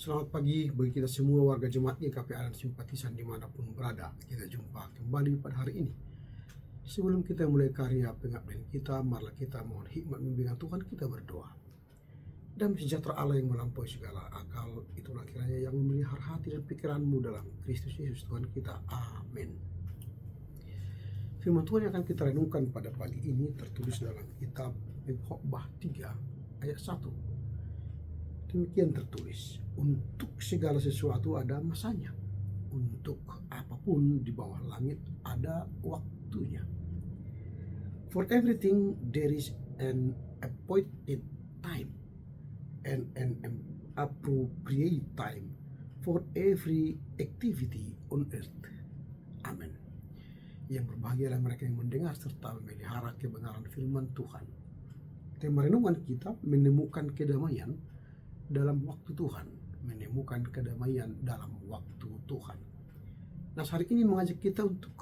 Selamat pagi bagi kita semua warga jemaat GKP dan simpatisan dimanapun berada. Kita jumpa kembali pada hari ini. Sebelum kita mulai karya pengabdian kita, marilah kita mohon hikmat bimbingan Tuhan, kita berdoa. Dan sejahtera Allah yang melampaui segala akal, itulah kiranya yang memelihara hati dan pikiranmu dalam Kristus Yesus Tuhan kita. Amin. Firman Tuhan yang akan kita renungkan pada pagi ini tertulis dalam kitab Pengkhotbah 3 ayat 1. Demikian tertulis, untuk segala sesuatu ada masanya, untuk apapun di bawah langit ada waktunya. For everything there is an appointed time and an appropriate time for every activity on earth. Amin. Yang berbahagialah mereka yang mendengar serta memelihara kebenaran firman Tuhan. Tema renungan kita menemukan kedamaian dalam waktu Tuhan, menemukan kedamaian dalam waktu Tuhan. Nah, hari ini mengajak kita untuk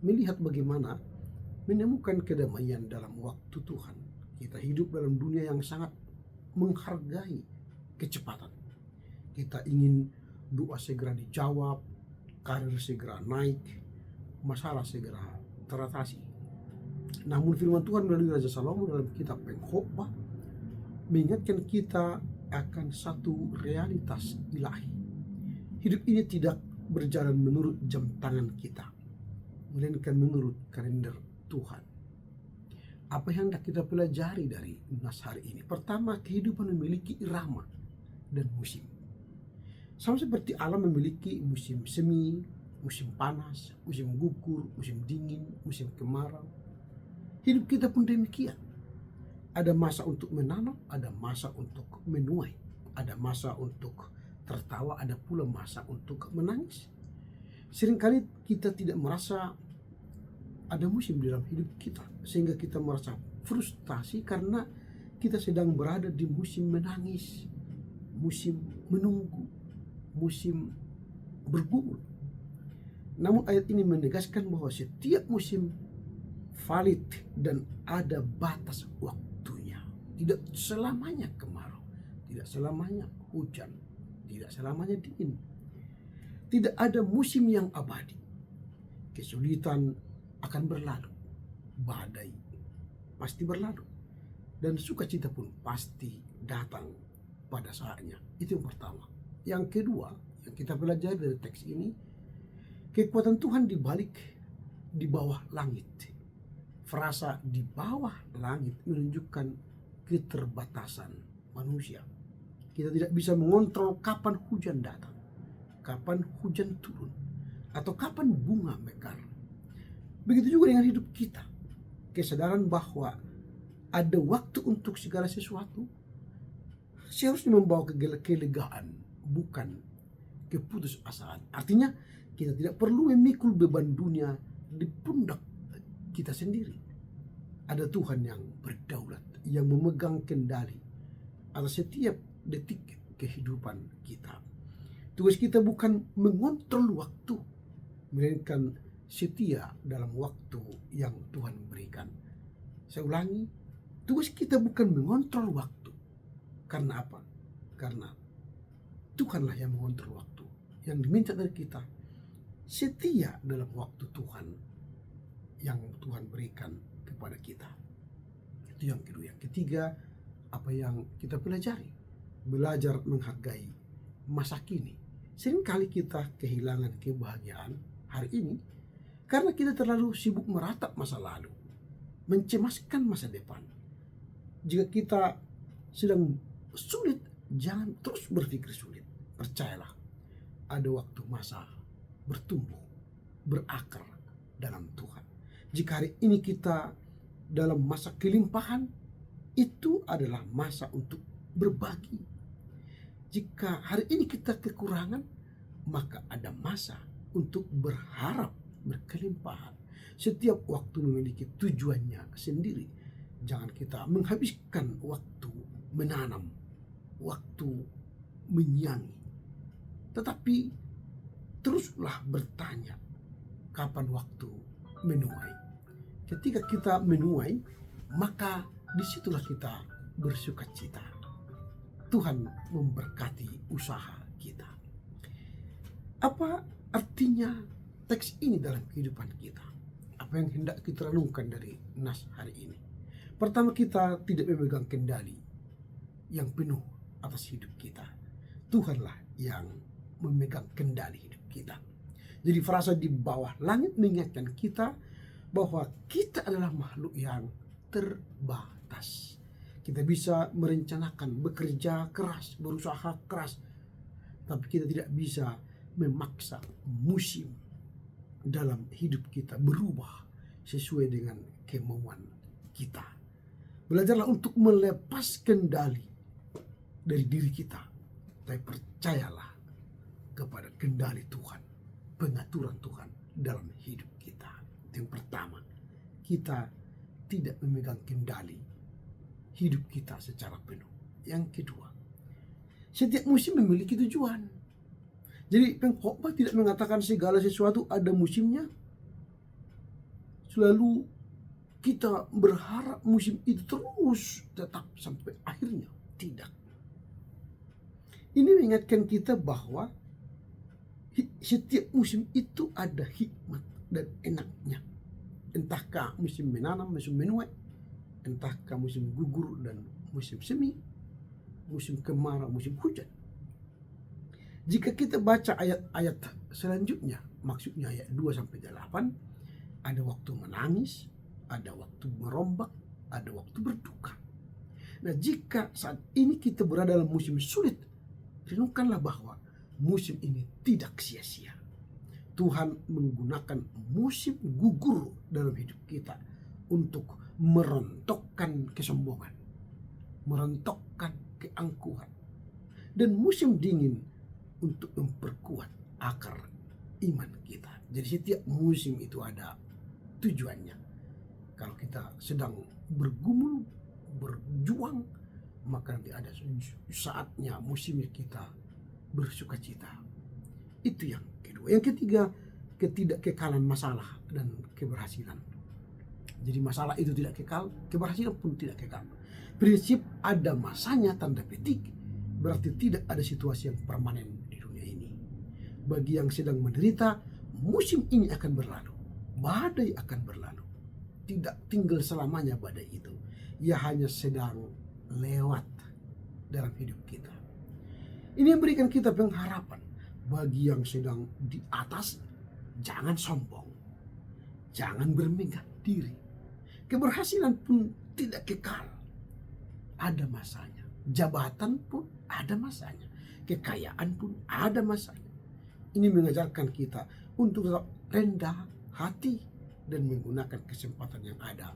melihat bagaimana menemukan kedamaian dalam waktu Tuhan. Kita hidup dalam dunia yang sangat menghargai kecepatan. Kita ingin doa segera dijawab, karir segera naik, masalah segera teratasi. Namun firman Tuhan melalui Raja Salomo dalam kitab Pengkhotbah mengingatkan kita akan satu realitas ilahi. Hidup ini tidak berjalan menurut jam tangan kita, melainkan menurut kalender Tuhan. Apa yang hendak kita pelajari dari nas hari ini? Pertama, kehidupan memiliki irama dan musim. Sama seperti alam memiliki musim semi, musim panas, musim gugur, musim dingin, musim kemarau. Hidup kita pun demikian. Ada masa untuk menanam, ada masa untuk menuai, ada masa untuk tertawa, ada pula masa untuk menangis. Seringkali kita tidak merasa ada musim dalam hidup kita, sehingga kita merasa frustasi karena kita sedang berada di musim menangis, musim menunggu, musim bergumul. Namun ayat ini menegaskan bahwa setiap musim valid dan ada batas waktu. Tidak selamanya kemarau, tidak selamanya hujan, tidak selamanya dingin. Tidak ada musim yang abadi. Kesulitan akan berlalu, badai pasti berlalu, dan sukacita pun pasti datang pada saatnya. Itu yang pertama. Yang kedua, yang kita pelajari dari teks ini, kekuatan Tuhan di bawah langit. Frasa di bawah langit menunjukkan keterbatasan manusia. Kita tidak bisa mengontrol kapan hujan datang, kapan hujan turun, atau kapan bunga mekar. Begitu juga dengan hidup kita. Kesadaran bahwa ada waktu untuk segala sesuatu seharusnya membawa kelegaan, bukan keputusasaan. Artinya kita tidak perlu memikul beban dunia di pundak kita sendiri. Ada Tuhan yang berdaulat, yang memegang kendali atas setiap detik kehidupan kita. Tugas kita bukan mengontrol waktu, melainkan setia dalam waktu yang Tuhan berikan. Saya ulangi, tugas kita bukan mengontrol waktu. Karena apa? Karena Tuhanlah yang mengontrol waktu. Yang diminta dari kita, setia dalam waktu Tuhan yang Tuhan berikan kepada kita. Itu yang kedua. Yang ketiga, apa yang kita pelajari? Belajar menghargai masa kini. Seringkali kita kehilangan kebahagiaan hari ini karena kita terlalu sibuk meratap masa lalu, mencemaskan masa depan. Jika kita sedang sulit, jangan terus berpikir sulit. Percayalah, ada waktu masa bertumbuh, berakar dalam Tuhan. Jika hari ini kita dalam masa kelimpahan, itu adalah masa untuk berbagi. Jika hari ini kita kekurangan, maka ada masa untuk berharap berkelimpahan. Setiap waktu memiliki tujuannya sendiri. Jangan kita menghabiskan waktu menanam, waktu menyiangi. Tetapi teruslah bertanya, kapan waktu menuai. Ketika kita menuai, maka disitulah kita bersukacita. Tuhan memberkati usaha kita. Apa artinya teks ini dalam kehidupan kita? Apa yang hendak kita renungkan dari nas hari ini? Pertama, kita tidak memegang kendali yang penuh atas hidup kita. Tuhanlah yang memegang kendali hidup kita. Jadi frasa di bawah langit mengingatkan kita bahwa kita adalah makhluk yang terbatas. Kita bisa merencanakan, bekerja keras, berusaha keras, tapi kita tidak bisa memaksa musim dalam hidup kita berubah sesuai dengan kemauan kita. Belajarlah untuk melepas kendali dari diri kita, tapi percayalah kepada kendali Tuhan, pengaturan Tuhan dalam hidup kita. Yang pertama, kita tidak memegang kendali hidup kita secara penuh. Yang kedua, setiap musim memiliki tujuan. Jadi pengkhotbah tidak mengatakan segala sesuatu ada musimnya, selalu kita berharap musim itu terus tetap sampai akhirnya. Tidak. Ini mengingatkan kita bahwa setiap musim itu ada hikmat dan enaknya. Entahkah musim menanam, musim menuai, entahkah musim gugur dan musim semi, musim kemarau, musim hujan. Jika kita baca ayat-ayat selanjutnya, maksudnya ayat 2-8, ada waktu menangis, ada waktu merombak, ada waktu berduka. Nah, jika saat ini kita berada dalam musim sulit, renungkanlah bahwa musim ini tidak sia-sia. Tuhan menggunakan musim gugur dalam hidup kita untuk merontokkan kesombongan, merontokkan keangkuhan, dan musim dingin untuk memperkuat akar iman kita. Jadi setiap musim itu ada tujuannya. Kalau kita sedang bergumul, berjuang, maka nanti ada saatnya musimnya kita bersuka cita. Itu yang kedua. Yang ketiga, ketidakkekalan masalah dan keberhasilan. Jadi masalah itu tidak kekal, keberhasilan pun tidak kekal. Prinsip ada masanya tanda petik berarti tidak ada situasi yang permanen di dunia ini. Bagi yang sedang menderita, musim ini akan berlalu. Badai akan berlalu. Tidak tinggal selamanya badai itu. Ia hanya sedang lewat dalam hidup kita. Ini yang memberikan kita pengharapan. Bagi yang sedang di atas, jangan sombong. Jangan bermegah diri. Keberhasilan pun tidak kekal. Ada masanya. Jabatan pun ada masanya. Kekayaan pun ada masanya. Ini mengajarkan kita untuk tetap rendah hati dan menggunakan kesempatan yang ada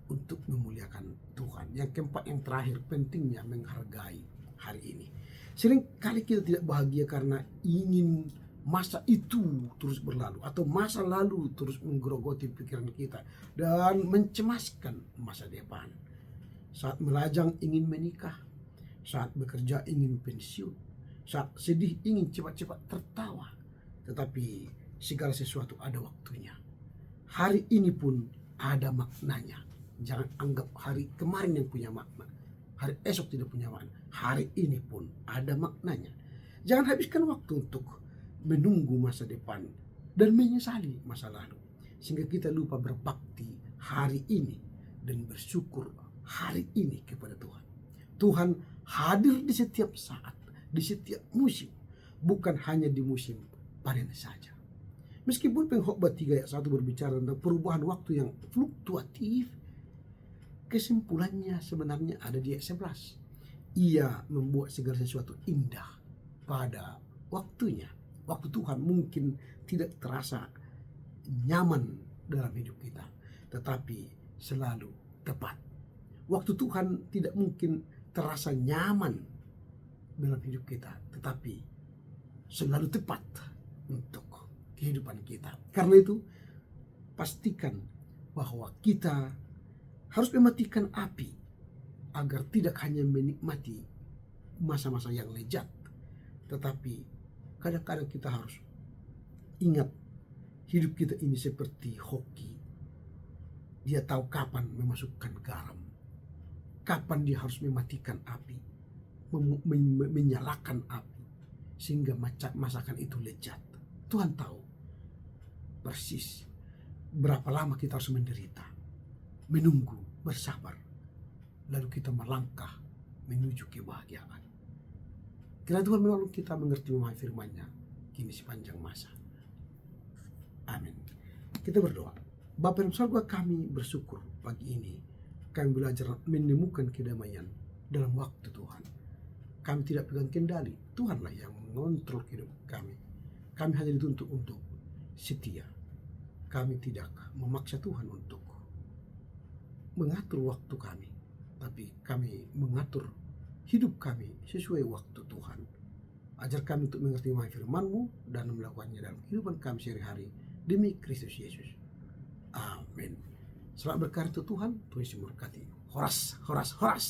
untuk memuliakan Tuhan. Yang keempat, yang terakhir, pentingnya menghargai hari ini. Sering kali kita tidak bahagia karena ingin masa itu terus berlalu, atau masa lalu terus menggerogoti pikiran kita dan mencemaskan masa depan. Saat melajang ingin menikah, saat bekerja ingin pensiun, saat sedih ingin cepat-cepat tertawa. Tetapi segala sesuatu ada waktunya. Hari ini pun ada maknanya. Jangan anggap hari kemarin yang punya makna, hari esok tidak punya makna. Hari ini pun ada maknanya. Jangan habiskan waktu untuk menunggu masa depan dan menyesali masa lalu, sehingga kita lupa berbakti hari ini dan bersyukur hari ini kepada Tuhan. Tuhan hadir di setiap saat, di setiap musim, bukan hanya di musim panen saja. Meskipun Pengkhotbah 3 ayat 1 berbicara tentang perubahan waktu yang fluktuatif, kesimpulannya sebenarnya ada di ayat 11. Ia membuat segala sesuatu indah pada waktunya. Waktu Tuhan mungkin tidak terasa nyaman dalam hidup kita, tetapi selalu tepat. Waktu Tuhan tidak mungkin terasa nyaman dalam hidup kita, tetapi selalu tepat untuk kehidupan kita. Karena itu, pastikan bahwa kita harus mematikan api agar tidak hanya menikmati masa-masa yang lezat, tetapi kadang-kadang kita harus ingat hidup kita ini seperti hoki. Dia tahu kapan memasukkan garam, kapan dia harus mematikan api, menyalakan api sehingga masakan itu lezat. Tuhan tahu persis berapa lama kita harus menderita, menunggu, bersabar, lalu kita melangkah menuju kebahagiaan. Kiranya Tuhan menolong kita mengerti memahami firman-Nya kini sepanjang masa. Amin. Kita berdoa. Bapa dalam surga, kami bersyukur pagi ini kami belajar menemukan kedamaian dalam waktu Tuhan. Kami tidak pegang kendali, Tuhanlah yang mengontrol kehidupan kami. Kami hanya dituntut untuk setia. Kami tidak memaksa Tuhan untuk mengatur waktu kami, tapi kami mengatur hidup kami sesuai waktu Tuhan. Ajar kami untuk mengerti firman-Mu dan melakukannya dalam kehidupan kami sehari-hari demi Kristus Yesus. Amin. Selamat berkarya untuk Tuhan. Tuhan Yesus memberkati. Horas, horas, horas.